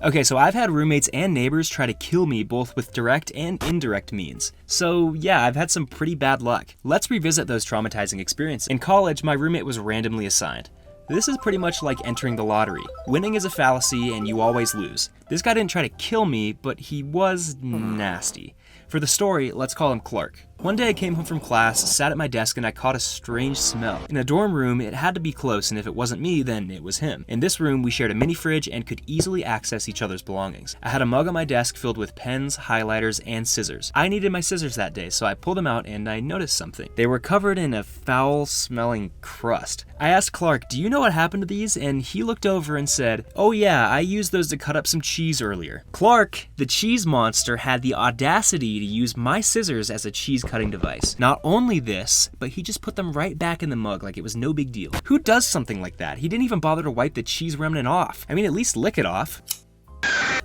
Okay, so I've had roommates and neighbors try to kill me both with direct and indirect means. So yeah, I've had some pretty bad luck. Let's revisit those traumatizing experiences. In college, my roommate was randomly assigned. This is pretty much like entering the lottery. Winning is a fallacy and you always lose. This guy didn't try to kill me, but he was nasty. For the story, let's call him Clark. One day I came home from class, sat at my desk, and I caught a strange smell. In a dorm room, it had to be close, and if it wasn't me, then it was him. In this room, we shared a mini fridge and could easily access each other's belongings. I had a mug on my desk filled with pens, highlighters, and scissors. I needed my scissors that day, so I pulled them out and I noticed something. They were covered in a foul-smelling crust. I asked Clark, "Do you know what happened to these?" And he looked over and said, "Oh yeah, I used those to cut up some cheese earlier." Clark, the cheese monster, had the audacity to use my scissors as a cheese cutting device. Not only this, but he just put them right back in the mug like it was no big deal. Who does something like that? He didn't even bother to wipe the cheese remnant off. I mean, at least lick it off.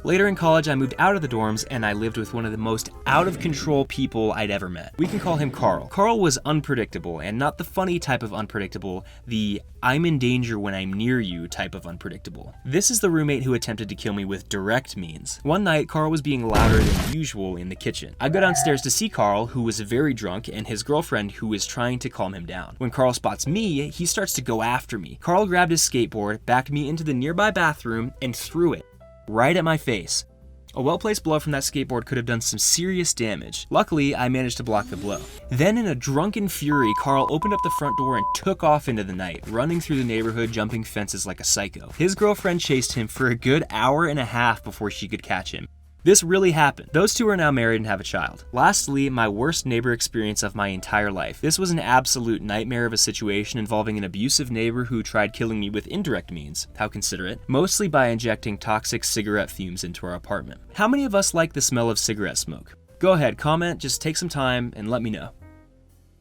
Later in college, I moved out of the dorms and I lived with one of the most out-of-control people I'd ever met. We can call him Carl. Carl was unpredictable, and not the funny type of unpredictable, the I'm in danger when I'm near you type of unpredictable. This is the roommate who attempted to kill me with direct means. One night, Carl was being louder than usual in the kitchen. I go downstairs to see Carl, who was very drunk, and his girlfriend, who is trying to calm him down. When Carl spots me, he starts to go after me. Carl grabbed his skateboard, backed me into the nearby bathroom, and threw it right at my face. A well-placed blow from that skateboard could have done some serious damage. Luckily, I managed to block the blow. Then in a drunken fury, Carl opened up the front door and took off into the night, running through the neighborhood, jumping fences like a psycho. His girlfriend chased him for a good hour and a half before she could catch him. This really happened. Those two are now married and have a child. Lastly, my worst neighbor experience of my entire life. This was an absolute nightmare of a situation involving an abusive neighbor who tried killing me with indirect means. How considerate. Mostly by injecting toxic cigarette fumes into our apartment. How many of us like the smell of cigarette smoke? Go ahead, comment, just take some time and let me know.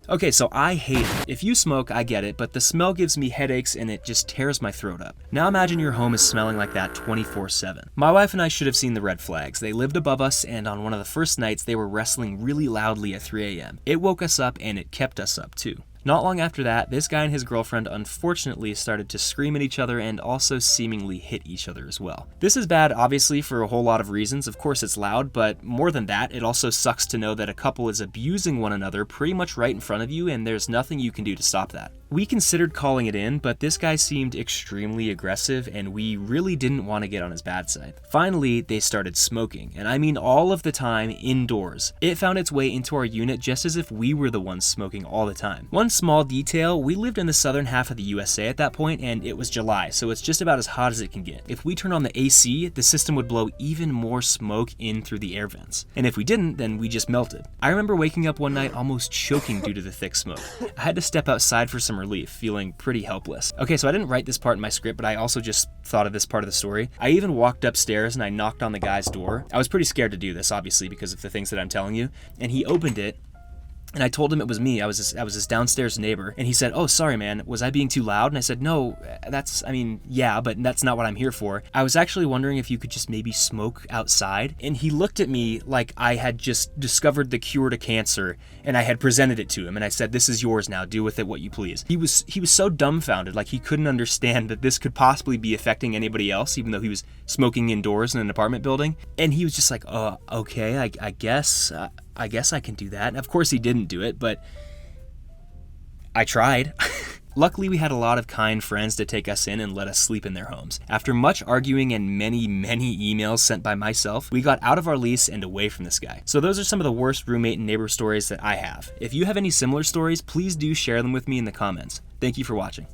Okay, so I hate it. If you smoke, I get it, but the smell gives me headaches and it just tears my throat up. Now imagine your home is smelling like that 24/7. My wife and I should have seen the red flags. They lived above us, and on one of the first nights, they were wrestling really loudly at 3 a.m. It woke us up and it kept us up too. Not long after that, this guy and his girlfriend unfortunately started to scream at each other and also seemingly hit each other as well. This is bad, obviously, for a whole lot of reasons. Of course it's loud, but more than that, it also sucks to know that a couple is abusing one another pretty much right in front of you and there's nothing you can do to stop that. We considered calling it in, but this guy seemed extremely aggressive and we really didn't want to get on his bad side. Finally, they started smoking, and I mean all of the time indoors. It found its way into our unit just as if we were the ones smoking all the time. One small detail, we lived in the southern half of the USA at that point and it was July, so it's just about as hot as it can get. If we turn on the AC, the system would blow even more smoke in through the air vents. And if we didn't, then we just melted. I remember waking up one night almost choking due to the thick smoke. I had to step outside for some relief, feeling pretty helpless. Okay, so I didn't write this part in my script, but I also just thought of this part of the story. I even walked upstairs and I knocked on the guy's door. I was pretty scared to do this, obviously, because of the things that I'm telling you. And he opened it, and I told him it was me. I was his downstairs neighbor. And he said, "Oh, sorry, man. Was I being too loud?" And I said, "No, yeah, but that's not what I'm here for. I was actually wondering if you could just maybe smoke outside." And he looked at me like I had just discovered the cure to cancer and I had presented it to him. And I said, "This is yours now. Do with it what you please." He was so dumbfounded, like he couldn't understand that this could possibly be affecting anybody else, even though he was smoking indoors in an apartment building. And he was just like, okay, I guess I can do that. And of course he didn't do it, but I tried. Luckily, we had a lot of kind friends to take us in and let us sleep in their homes. After much arguing and many emails sent by myself, we got out of our lease and away from this guy. So those are some of the worst roommate and neighbor stories that I have. If you have any similar stories, please do share them with me in the comments. Thank you for watching.